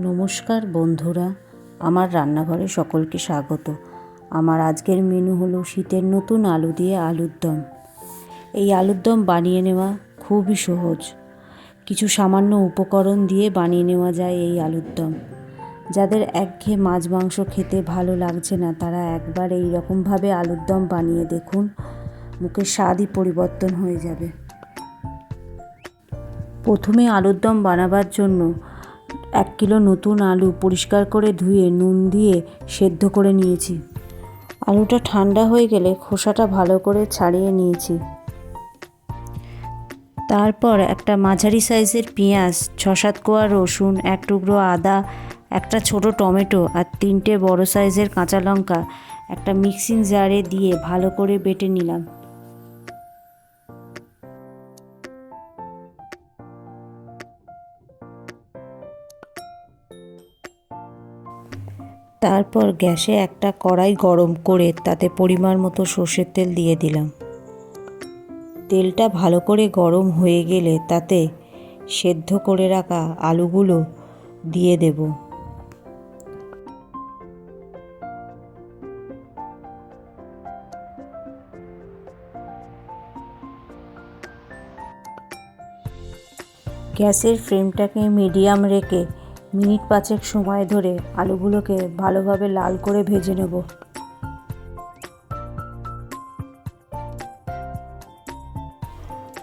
নমস্কার বন্ধুরা, আমার রান্নাঘরে সকলকে স্বাগত। আমার আজকের মেনু হলো শীতের নতুন আলু দিয়ে আলুর দম। এই আলুর দম বানিয়ে নেওয়া খুবই সহজ। কিছু সামান্য উপকরণ দিয়ে বানিয়ে নেওয়া যায় এই আলুর দম। যাদের একঘেয়ে মাছ মাংস খেতে ভালো লাগছে না, তারা একবার এই রকমভাবে আলুর দম বানিয়ে দেখুন, মুখের স্বাদই পরিবর্তন হয়ে যাবে। প্রথমে আলুর দম বানাবার জন্য 1 কিলো নতুন আলু পরিষ্কার করে ধুয়ে নুন দিয়ে সেদ্ধ করে নিয়েছি। আলুটা ঠান্ডা হয়ে গেলে খোসাটা ভালো করে ছাড়িয়ে নিয়েছি। তারপর একটা মাঝারি সাইজের পেঁয়াজ, 6-7 কোয়া রসুন, 1 টুকরো আদা, একটা ছোট টমেটো আর 3টে বড় সাইজের কাঁচা লঙ্কা একটা মিক্সিং জারে দিয়ে ভালো করে বেটে নিলাম। তারপর গ্যাসে একটা কড়াই গরম করে তাতে পরিমাণ মতো সর্ষের তেল দিয়ে দিলাম। তেলটা ভালো করে গরম হয়ে গেলে তাতে সেদ্ধ করে রাখা আলুগুলো দিয়ে দেব। গ্যাসের ফ্লেমটাকে মিডিয়াম রেখে মিনিট 5 সময় ধরে আলুগুলোকে ভালোভাবে লাল করে ভেজে নেব।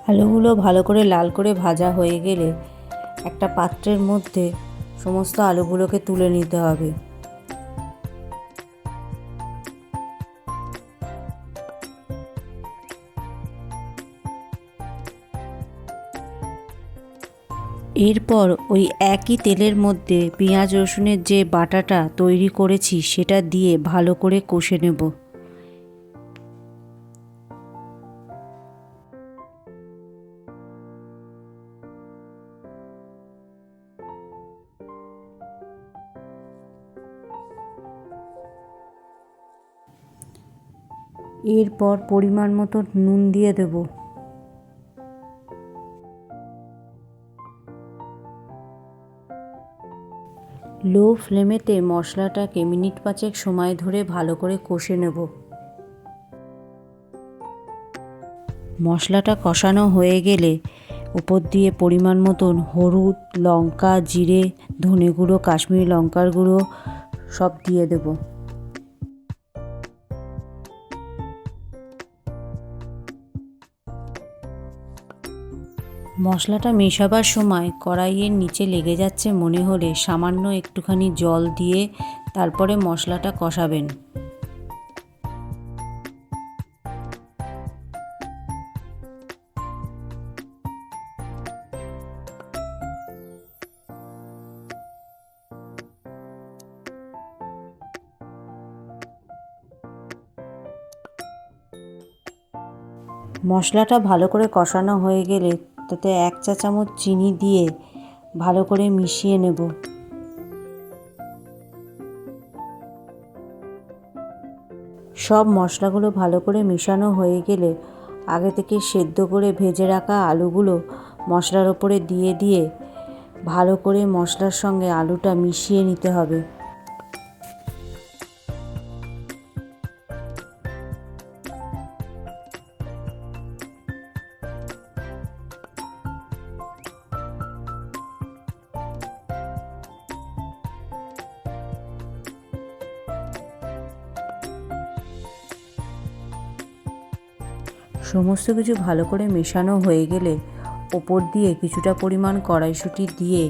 আলুগুলো ভালো করে লাল করে ভাজা হয়ে গেলে একটা পাত্রের মধ্যে সমস্ত আলুগুলোকে তুলে নিতে হবে। এরপর ওই একই তেলের মধ্যে পেঁয়াজ রসুনের যে বাটাটা তৈরি করেছি সেটা দিয়ে ভালো করে কষে নেব। এরপর পরিমাণ মতো নুন দিয়ে দেব। লো ফ্লেমেতে মশলাটাকে মিনিট 5 সময় ধরে ভালো করে কষে নেব। মশলাটা কষানো হয়ে গেলে উপর দিয়ে পরিমাণ মতন হলুদ, লঙ্কা, জিরে, ধনে গুঁড়ো, কাশ্মীরি লঙ্কার গুঁড়ো সব দিয়ে দেব। মশলাটা মেশাবার সময় কড়াইয়ের নিচে লেগে যাচ্ছে মনে হলে সামান্য একটুখানি জল দিয়ে তারপরে মশলাটা কষাবেন। মশলাটা ভালো করে কষানো হয়ে গেলে তাতে 1 চা চামচ চিনি দিয়ে ভালো করে মিশিয়ে নেব। সব মশলাগুলো ভালো করে মেশানো হয়ে গেলে আগে থেকে সেদ্ধ করে ভেজে রাখা আলুগুলো মশলার ওপরে দিয়ে দিয়ে ভালো করে মশলার সঙ্গে আলুটা মিশিয়ে নিতে হবে। সমস্ত কিছু ভালো করে মেশানো হয়ে গেলে ওপর দিয়ে কিছুটা পরিমাণ কড়াইশুঁটি দিয়ে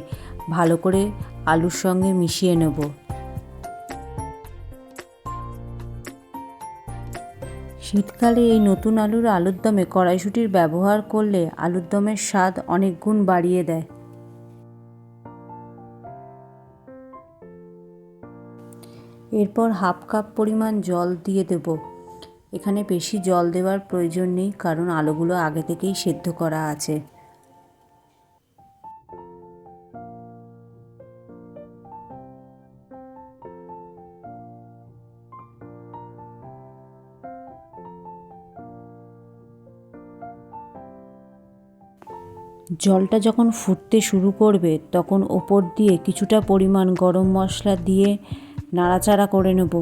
ভালো করে আলুর সঙ্গে মিশিয়ে নেব। শীতকালে এই নতুন আলুর দমে কড়াইশুঁটির ব্যবহার করলে আলুর দমের স্বাদ অনেক গুণ বাড়িয়ে দেয়। এরপর 1/2 কাপ পরিমাণ জল দিয়ে দেব। এখানে বেশি জল দেওয়ার প্রয়োজন নেই, কারণ আলুগুলো আগে থেকেই সেদ্ধ করা আছে। জলটা যখন ফুটতে শুরু করবে তখন ওপর দিয়ে কিছুটা পরিমাণ গরম মশলা দিয়ে নাড়াচাড়া করে নেব।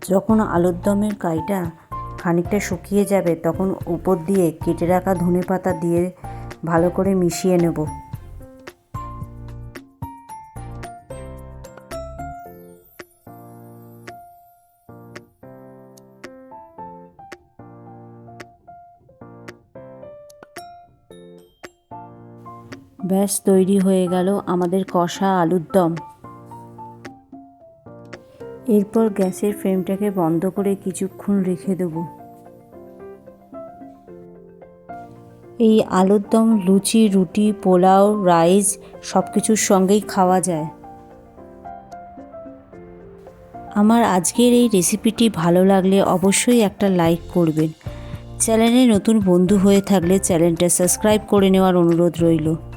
যখন আলুর দমের কাইটা খানিকটা শুকিয়ে যাবে তখন উপর দিয়ে কেটে রাখা ধনেপাতা দিয়ে ভালো করে মিশিয়ে নেব। ব্যাস তৈরি হয়ে গেল আমাদের কষা আলুর দম। এরপর গ্যাসের ফ্লেমটাকে বন্ধ করে কিছুক্ষণ রেখে দেব। এই আলুর দম লুচি, রুটি, পোলাও, রাইস সব কিছুর সঙ্গেই খাওয়া যায়। আমার আজকের এই রেসিপিটি ভালো লাগলে অবশ্যই একটা লাইক করবেন। চ্যানেলে নতুন বন্ধু হয়ে থাকলে চ্যানেলটা সাবস্ক্রাইব করে নেওয়ার অনুরোধ রইল।